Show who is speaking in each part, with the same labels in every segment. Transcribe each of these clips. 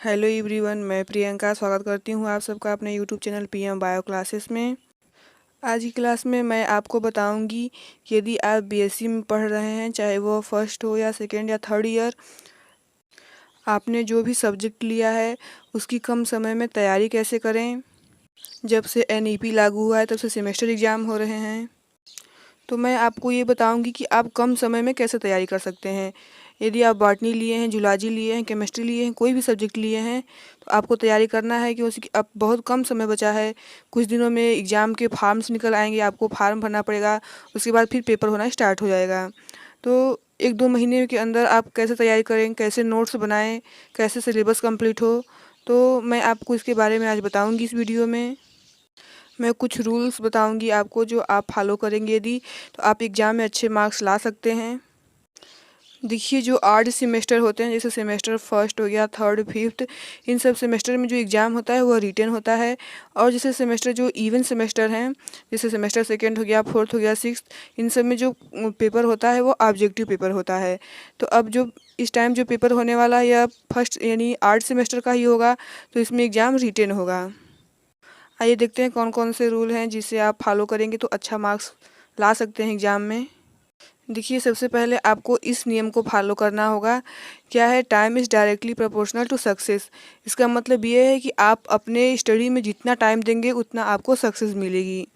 Speaker 1: Hello everyone, मैं प्रियंका स्वागत करती हूँ आप सबका अपने YouTube channel PM bio classes में। आज की क्लास में मैं आपको बताऊंगी कि यदि आप बीएससी में पढ़ रहे हैं, चाहे वो फर्स्ट हो या सेकेंड या थर्ड ईयर, आपने जो भी सब्जेक्ट लिया है उसकी कम समय में तैयारी कैसे करें। जब से एनईपी लागू हुआ है तब से सेमेस्टर एग्ज़ाम हो रहे हैं, तो मैं आपको ये बताऊंगी कि आप कम समय में कैसे तैयारी कर सकते हैं। यदि आप बॉटनी लिए हैं, जूलॉजी लिए हैं, केमिस्ट्री लिए हैं, कोई भी सब्जेक्ट लिए हैं, तो आपको तैयारी करना है कि उसकी अब बहुत कम समय बचा है। कुछ दिनों में एग्ज़ाम के फॉर्म्स निकल आएंगे, आपको फॉर्म भरना पड़ेगा, उसके बाद फिर पेपर होना स्टार्ट हो जाएगा। तो 1-2 महीने के अंदर आप कैसे तैयारी करें, कैसे नोट्स बनाएं, कैसे सिलेबस कंप्लीट हो, तो मैं आपको इसके बारे में आज बताऊँगी इस वीडियो में। मैं कुछ रूल्स बताऊंगी आपको, जो आप फॉलो करेंगे यदि, तो आप एग्ज़ाम में अच्छे मार्क्स ला सकते हैं। देखिए, जो 8 सेमेस्टर होते हैं, जैसे सेमेस्टर फर्स्ट हो गया, थर्ड, फिफ्थ, इन सब सेमेस्टर में जो एग्ज़ाम होता है वो रिटन होता है। और जैसे सेमेस्टर जो इवन सेमेस्टर हैं, जैसे सेमेस्टर सेकेंड हो गया, फोर्थ हो गया, सिक्स्थ, इन सब में जो पेपर होता है वो ऑब्जेक्टिव पेपर होता है। तो अब जो इस टाइम जो पेपर होने वाला है या फर्स्ट यानी 8 सेमेस्टर का ही होगा, तो इसमें एग्ज़ाम रिटन होगा। आइए देखते हैं कौन कौन से रूल हैं जिसे आप फॉलो करेंगे तो अच्छा मार्क्स ला सकते हैं एग्ज़ाम में। देखिए, सबसे पहले आपको इस नियम को फॉलो करना होगा। क्या है? Time is directly proportional to success. इसका मतलब ये है कि आप अपने स्टडी में जितना टाइम देंगे उतना आपको सक्सेस मिलेगी।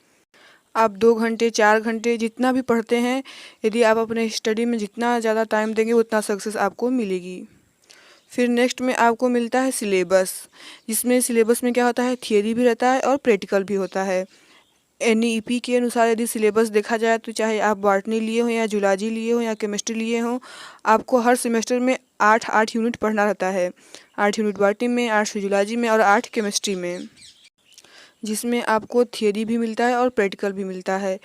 Speaker 1: आप 2 घंटे 4 घंटे जितना भी पढ़ते हैं, यदि आप अपने स्टडी में जितना ज़्यादा टाइम देंगे उतना सक्सेस आपको मिलेगी। फिर नेक्स्ट में आपको मिलता है सिलेबस, जिसमें सिलेबस में क्या होता है, थियरी भी रहता है और प्रैक्टिकल भी होता है। एनईपी के अनुसार यदि सिलेबस देखा जाए तो चाहे आप बॉटनी लिए हो या जूलॉजी लिए हो या केमिस्ट्री लिए हो, आपको हर सेमेस्टर में 8-8 यूनिट पढ़ना रहता है। 8 यूनिट बॉटनी में, 8 जूलॉजी में और 8 केमिस्ट्री में, जिसमें आपको थियरी भी मिलता है और प्रैक्टिकल भी मिलता है।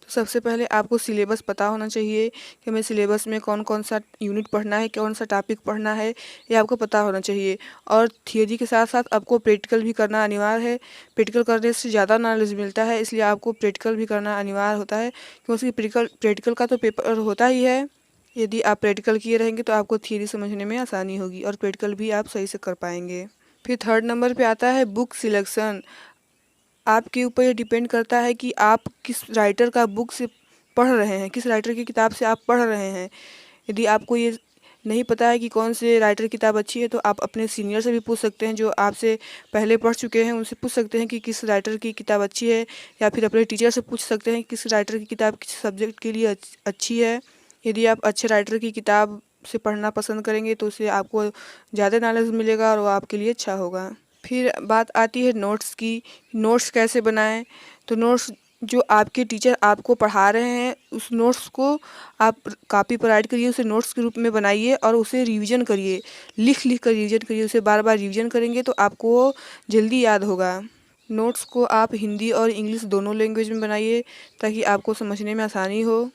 Speaker 1: तो सबसे पहले आपको सिलेबस पता होना चाहिए कि हमें सिलेबस में कौन कौन सा यूनिट पढ़ना है, कौन सा टॉपिक पढ़ना है, ये आपको पता होना चाहिए। और थियरी के साथ साथ आपको प्रैक्टिकल भी करना अनिवार्य है। प्रैक्टिकल करने से ज़्यादा नॉलेज मिलता है, इसलिए आपको प्रैक्टिकल भी करना अनिवार्य होता है, क्योंकि प्रैक्टिकल का तो पेपर होता ही है। यदि आप प्रैक्टिकल किए रहेंगे तो आपको थियरी समझने में आसानी होगी और प्रैक्टिकल भी आप सही से कर पाएंगे। फिर थर्ड नंबर पे आता है बुक सिलेक्शन। आपके ऊपर ये डिपेंड करता है कि आप किस राइटर का बुक से पढ़ रहे हैं, किस राइटर की किताब से आप पढ़ रहे हैं। यदि आपको ये नहीं पता है कि कौन से राइटर की किताब अच्छी है, तो आप अपने सीनियर से भी पूछ सकते हैं, जो आपसे पहले पढ़ चुके हैं, उनसे पूछ सकते हैं कि किस राइटर की किताब अच्छी है, या फिर अपने टीचर से पूछ सकते हैं किस राइटर की किताब किस सब्जेक्ट के लिए अच्छी है। यदि आप अच्छे राइटर की किताब से पढ़ना पसंद करेंगे तो उससे आपको ज़्यादा नॉलेज मिलेगा और वो आपके लिए अच्छा होगा। फिर बात आती है नोट्स की। नोट्स कैसे बनाएं? तो नोट्स जो आपके टीचर आपको पढ़ा रहे हैं, उस नोट्स को आप कॉपी पर राइट करिए, उसे नोट्स के रूप में बनाइए और उसे रिवीजन करिए। लिख लिख कर रिवीजन करिए, उसे बार बार रिवीजन करेंगे तो आपको जल्दी याद होगा। नोट्स को आप हिंदी और इंग्लिश दोनों लैंग्वेज में बनाइए, ताकि आपको समझने में आसानी हो।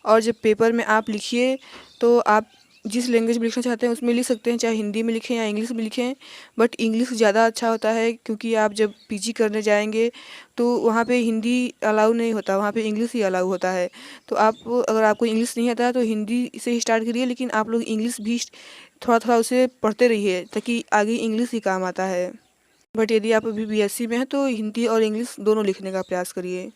Speaker 1: और जब पेपर में आप लिखिए तो आप जिस लैंग्वेज में लिखना चाहते हैं उसमें लिख सकते हैं, चाहे हिंदी में लिखें या इंग्लिश में लिखें। बट इंग्लिश ज़्यादा अच्छा होता है, क्योंकि आप जब पीजी करने जाएंगे तो वहाँ पे हिंदी अलाउ नहीं होता, वहाँ पे इंग्लिश ही अलाउ होता है। तो आप, अगर आपको इंग्लिश नहीं आता है तो हिंदी से ही स्टार्ट करिए, लेकिन आप लोग इंग्लिश भी थोड़ा थोड़ा उसे पढ़ते रहिए, ताकि आगे इंग्लिश ही काम आता है। बट यदि आप अभी बीएससी में हैं तो हिंदी और इंग्लिश दोनों लिखने का प्रयास करिए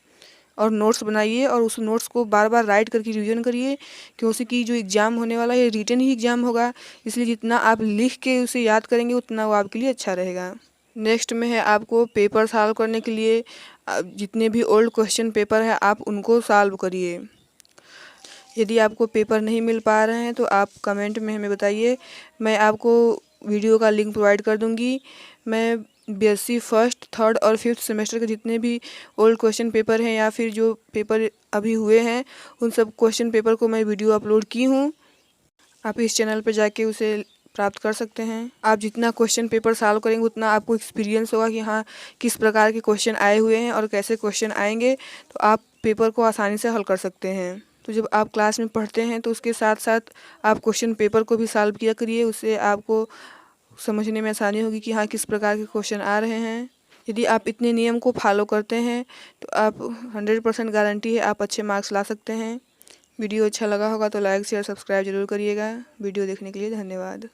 Speaker 1: और नोट्स बनाइए, और उस नोट्स को बार बार राइट करके रिवीजन करिए, क्योंकि जो एग्ज़ाम होने वाला है रिटन ही एग्ज़ाम होगा। इसलिए जितना आप लिख के उसे याद करेंगे उतना वो आपके लिए अच्छा रहेगा। नेक्स्ट में है आपको पेपर सॉल्व करने के लिए, जितने भी ओल्ड क्वेश्चन पेपर है आप उनको सॉल्व करिए। यदि आपको पेपर नहीं मिल पा रहे हैं तो आप कमेंट में हमें बताइए, मैं आपको वीडियो का लिंक प्रोवाइड कर दूंगी। मैं बीएससी फर्स्ट, थर्ड और फिफ्थ सेमेस्टर के जितने भी ओल्ड क्वेश्चन पेपर हैं या फिर जो पेपर अभी हुए हैं, उन सब क्वेश्चन पेपर को मैं वीडियो अपलोड की हूँ। आप इस चैनल पर जाके उसे प्राप्त कर सकते हैं। आप जितना क्वेश्चन पेपर सॉल्व करेंगे उतना आपको एक्सपीरियंस होगा कि हाँ, किस प्रकार के क्वेश्चन आए हुए हैं और कैसे क्वेश्चन आएंगे, तो आप पेपर को आसानी से हल कर सकते हैं। तो जब आप क्लास में पढ़ते हैं तो उसके साथ साथ आप क्वेश्चन पेपर को भी सॉल्व किया करिए, उससे आपको समझने में आसानी होगी कि हाँ, किस प्रकार के क्वेश्चन आ रहे हैं। यदि आप इतने नियम को फॉलो करते हैं तो आप 100% गारंटी है आप अच्छे मार्क्स ला सकते हैं। वीडियो अच्छा लगा होगा तो लाइक शेयर सब्सक्राइब जरूर करिएगा। वीडियो देखने के लिए धन्यवाद।